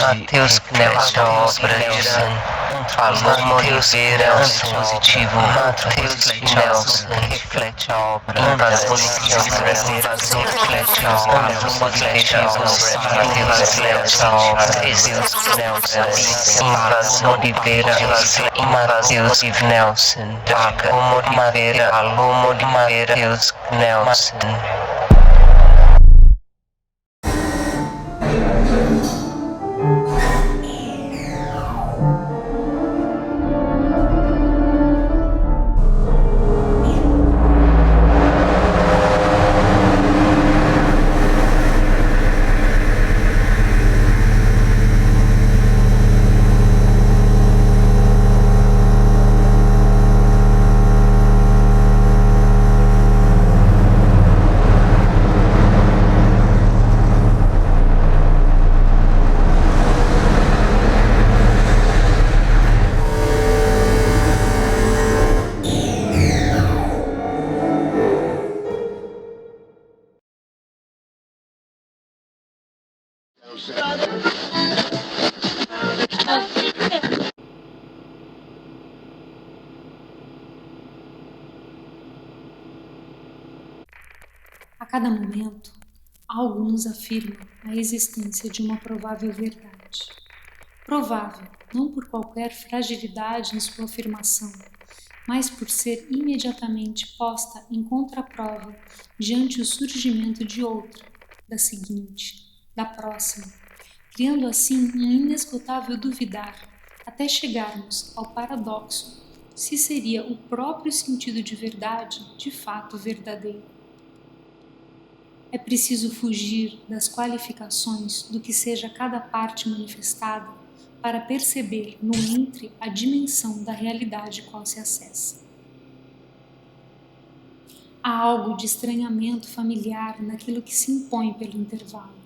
Matheus Nelson, Paloma Oliveira, positivo, Matheus Nelson, reflete a obra, invasão reflete a obra, Matheus Nelson, invasão Oliveira, Matheus Nelson, Paloma Oliveira, Matheus Nelson. A cada momento, algo nos afirma a existência de uma provável verdade. Provável, não por qualquer fragilidade em sua afirmação, mas por ser imediatamente posta em contraprova diante o surgimento de outra, da seguinte, da próxima, criando assim um inesgotável duvidar, até chegarmos ao paradoxo se seria o próprio sentido de verdade de fato verdadeiro. É preciso fugir das qualificações do que seja cada parte manifestada para perceber no entre a dimensão da realidade qual se acessa. Há algo de estranhamento familiar naquilo que se impõe pelo intervalo,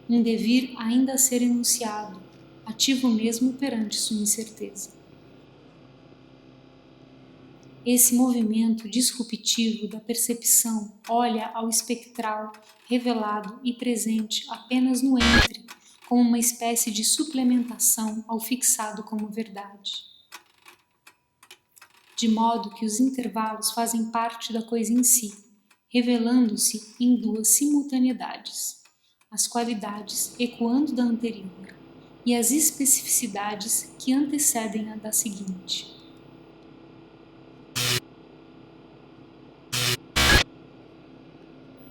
um devir ainda a ser enunciado, ativo mesmo perante sua incerteza. Esse movimento disruptivo da percepção olha ao espectral, revelado e presente apenas no entre, como uma espécie de suplementação ao fixado como verdade. De modo que os intervalos fazem parte da coisa em si, revelando-se em duas simultaneidades, as qualidades ecoando da anterior e as especificidades que antecedem a da seguinte.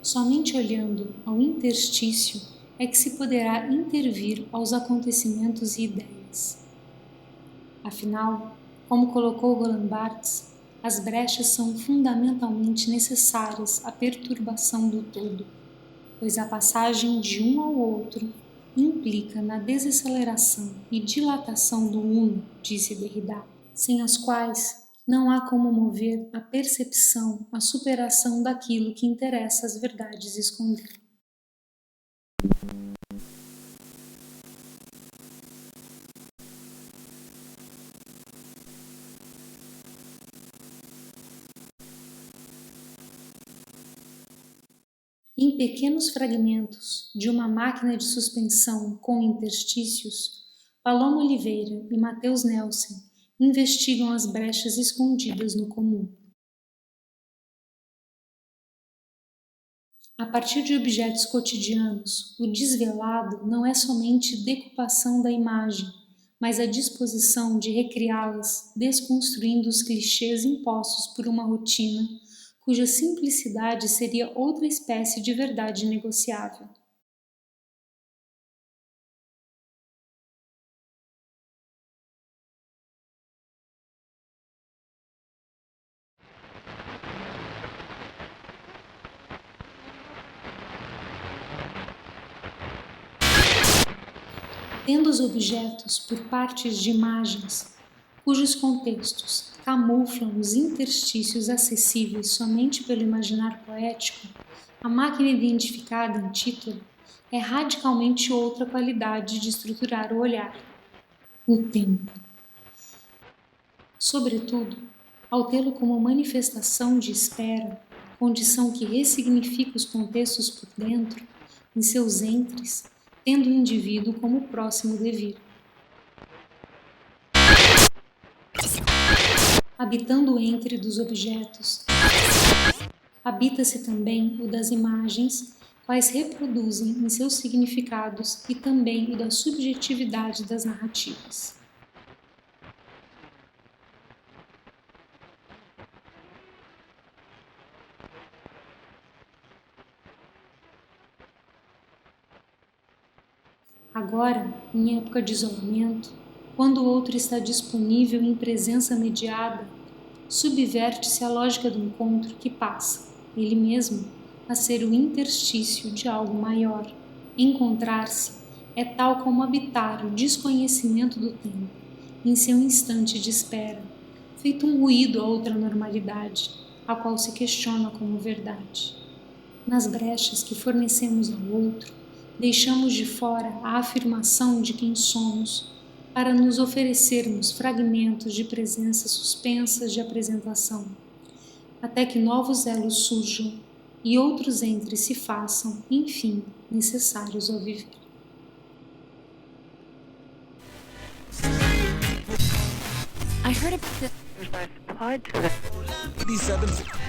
Somente olhando ao interstício é que se poderá intervir aos acontecimentos e ideias. Afinal, como colocou Roland Barthes, as brechas são fundamentalmente necessárias à perturbação do todo, pois a passagem de um ao outro implica na desaceleração e dilatação do uno, disse Derrida, sem as quais não há como mover a percepção à superação daquilo que interessa às verdades esconder. Em pequenos fragmentos de uma máquina de suspensão com interstícios, Paloma Oliveira e Matheus Nelson investigam as brechas escondidas no comum. A partir de objetos cotidianos, o desvelado não é somente decupação da imagem, mas a disposição de recriá-las, desconstruindo os clichês impostos por uma rotina, cuja simplicidade seria outra espécie de verdade negociável. Tendo os objetos por partes de imagens, cujos contextos camuflam os interstícios acessíveis somente pelo imaginar poético, a máquina identificada em título é radicalmente outra qualidade de estruturar o olhar: o tempo. Sobretudo, ao tê-lo como manifestação de espera, condição que ressignifica os contextos por dentro, em seus entres, tendo o indivíduo como próximo devir. Habitando o entre dos objetos, habita-se também o das imagens, quais reproduzem em seus significados e também o da subjetividade das narrativas. Agora, em época de isolamento, quando o outro está disponível em presença mediada, subverte-se a lógica do encontro que passa, ele mesmo, a ser o interstício de algo maior. Encontrar-se é tal como habitar o desconhecimento do tempo, em seu instante de espera, feito um ruído a outra normalidade, a qual se questiona como verdade. Nas brechas que fornecemos ao outro, deixamos de fora a afirmação de quem somos, para nos oferecermos fragmentos de presença suspensas de apresentação, até que novos elos surjam e outros entre se façam, enfim, necessários ao viver. I heard about this. 87